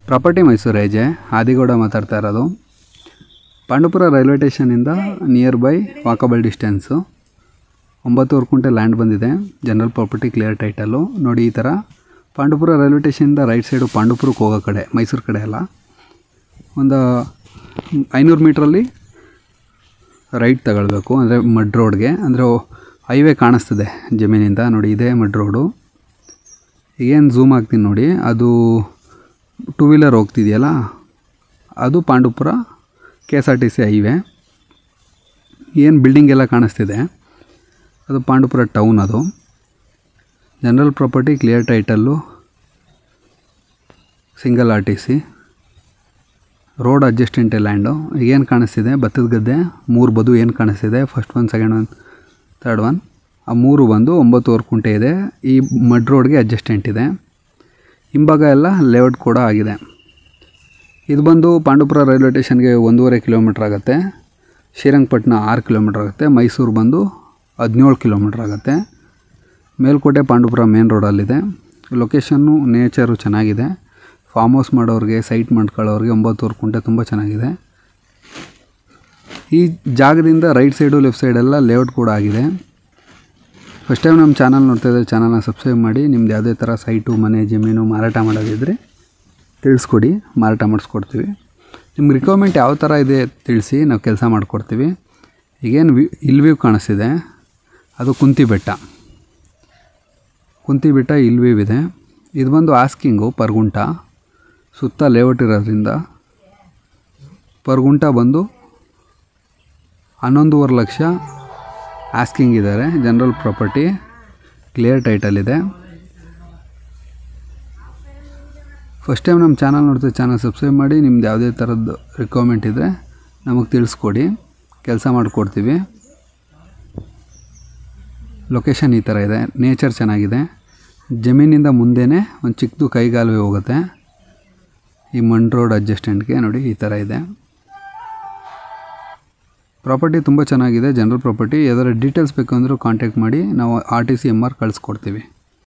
Property Mysuru ಏಜೆ Adigowda ಮಾತಾಡ್ತಾ ಇರೋದು. Pandavapura railway ಸ್ಟೇಷನಿಂದ ನಿಯರ್ ಬೈ ವಾಕಬಲ್ ಡಿಸ್ಟೆನ್ಸು 9 ಕುಂಟೆ ಲ್ಯಾಂಡ್ ಬಂದಿದೆ. ಜನರಲ್ ಪ್ರಾಪರ್ಟಿ ಕ್ಲಿಯರ್ ಟೈಟಲು ನೋಡಿ. ಈ ಥರ ಪಾಂಡವಪುರ ರೈಲ್ವೆ ಸ್ಟೇಷನಿಂದ ರೈಟ್ ಸೈಡು ಪಾಂಡವಪುರಕ್ಕೆ ಹೋಗೋ ಕಡೆ, ಮೈಸೂರು ಕಡೆ ಅಲ್ಲ, ಒಂದು 500 ಮೀಟ್ರಲ್ಲಿ ರೈಟ್ ತಗೊಳ್ಬೇಕು. ಅಂದರೆ ಮಡ್ ರೋಡ್ಗೆ, ಅಂದರೆ ಹೈವೇ ಕಾಣಿಸ್ತದೆ ಜಮೀನಿಂದ ನೋಡಿ. ಇದೇ ಮಡ್ ರೋಡು. ಏನು ಝೂಮ್ ಆಗ್ತೀನಿ ನೋಡಿ, ಅದು 2 ವೀಲರ್ ಹೋಗ್ತಿದೆಯಲ್ಲ, ಅದು ಪಾಂಡವಪುರ KSRTC ಹೈವೇ. ಏನು ಬಿಲ್ಡಿಂಗ್ ಎಲ್ಲ ಕಾಣಿಸ್ತಿದೆ ಅದು ಪಾಂಡವಪುರ ಟೌನ್. ಅದು general property clear title, single RTC, road adjacent land. ಏನು ಕಾಣಿಸ್ತಿದೆ, ಭತ್ತದ ಗದ್ದೆ 3 ಬದು ಏನು ಕಾಣಿಸ್ತಿದೆ, first one, second one, third one, ಆ 3 ಬಂದು 9 ಕುಂಟೆ ಇದೆ. ಈ ಮಡ್ ರೋಡ್ಗೆ ಅಡ್ಜಸ್ಟೆಂಟ್ ಇದೆ. ಹಿಂಭಾಗ ಎಲ್ಲ ಲೇಔಟ್ ಕೂಡ ಆಗಿದೆ. ಇದು ಬಂದು ಪಾಂಡವಪುರ ರೈಲ್ವೆ ಸ್ಟೇಷನ್ಗೆ 1.5 ಕಿಲೋಮೀಟ್ರ್ ಆಗುತ್ತೆ. ಶ್ರೀರಂಗಪಟ್ಟಣ 6 ಕಿಲೋಮೀಟ್ರ್ ಆಗುತ್ತೆ. ಮೈಸೂರು ಬಂದು 17 ಕಿಲೋಮೀಟ್ರ್ ಆಗುತ್ತೆ. ಮೇಲ್ಕೋಟೆ ಪಾಂಡವಪುರ ಮೇನ್ ರೋಡಲ್ಲಿದೆ. ಲೊಕೇಶನ್ನು, ನೇಚರು ಚೆನ್ನಾಗಿದೆ. ಫಾರ್ಮ್ ಹೌಸ್ ಮಾಡೋರಿಗೆ, ಸೈಟ್ ಮಾಡ್ಕೊಳ್ಳೋರಿಗೆ 9 ಕುಂಟೆ ತುಂಬ ಚೆನ್ನಾಗಿದೆ. ಈ ಜಾಗದಿಂದ ರೈಟ್ ಸೈಡು ಲೆಫ್ಟ್ ಸೈಡೆಲ್ಲ ಲೇಔಟ್ ಕೂಡ ಆಗಿದೆ. ಫಸ್ಟ್ ಟೈಮ್ ನಮ್ಮ ಚಾನಲ್ ನೋಡ್ತಾಯಿದ್ರೆ ಚಾನಲ್ನ ಸಬ್ಸ್ಕ್ರೈಬ್ ಮಾಡಿ. ನಿಮ್ದು ಯಾವುದೇ ಥರ ಸೈಟು, ಮನೆ, ಜಮೀನು ಮಾರಾಟ ಮಾಡೋದಿದ್ದರೆ ತಿಳಿಸ್ಕೊಡಿ, ಮಾರಾಟ ಮಾಡಿಸ್ಕೊಡ್ತೀವಿ. ನಿಮ್ಗೆ ರಿಕ್ವೈರ್ಮೆಂಟ್ ಯಾವ ಥರ ಇದೆ ತಿಳಿಸಿ, ನಾವು ಕೆಲಸ ಮಾಡಿಕೊಡ್ತೀವಿ. ಈಗೇನು ಹಿಲ್ ವ್ಯೂ ಕಾಣಿಸ್ತಿದೆ ಅದು ಕುಂತಿ ಬೆಟ್ಟ ಹಿಲ್ ವ್ಯೂ ಇದೆ. ಇದು ಬಂದು ಆಸ್ಕಿಂಗು ಪರ್ ಗುಂಟ, ಸುತ್ತ ಲೇಔಟ್ ಇರೋದ್ರಿಂದ ಪರ್ ಗುಂಟ ಬಂದು 11.5 ಲಕ್ಷ ಆಸ್ಕಿಂಗ್ ಇದ್ದಾರೆ. ಜನರಲ್ ಪ್ರಾಪರ್ಟಿ ಕ್ಲಿಯರ್ ಟೈಟಲ್ ಇದೆ. ಫಸ್ಟ್ ಟೈಮ್ ನಮ್ಮ ಚಾನಲ್ ನೋಡ್ತೀವಿ, ಚಾನಲ್ ಸಬ್ಸ್ಕ್ರೈಬ್ ಮಾಡಿ. ನಿಮ್ದು ಯಾವುದೇ ಥರದ್ದು ರಿಕ್ವೈರ್ಮೆಂಟ್ ಇದ್ದರೆ ನಮಗೆ ತಿಳಿಸ್ಕೊಡಿ, ಕೆಲಸ ಮಾಡಿಕೊಡ್ತೀವಿ. ಲೊಕೇಶನ್ ಈ ಥರ ಇದೆ. ನೇಚರ್ ಚೆನ್ನಾಗಿದೆ. ಜಮೀನಿಂದ ಮುಂದೆನೇ ಒಂದು ಚಿಕ್ಕದು ಕೈಗಾಲುವೆ ಹೋಗುತ್ತೆ. ಈ ಮಂಡ್ ರೋಡ್ ಅಡ್ಜಸ್ಟೆಂಟ್ಗೆ ನೋಡಿ ಈ ಥರ ಇದೆ. ಪ್ರಾಪರ್ಟಿ ತುಂಬ ಚೆನ್ನಾಗಿದೆ. General property. ಯಾವ್ದಾದ್ರು ಡೀಟೇಲ್ಸ್ ಬೇಕು ಅಂದರೂ ಕಾಂಟ್ಯಾಕ್ಟ್ ಮಾಡಿ, ನಾವು RTC MR ಕಳಿಸ್ಕೊಡ್ತೀವಿ.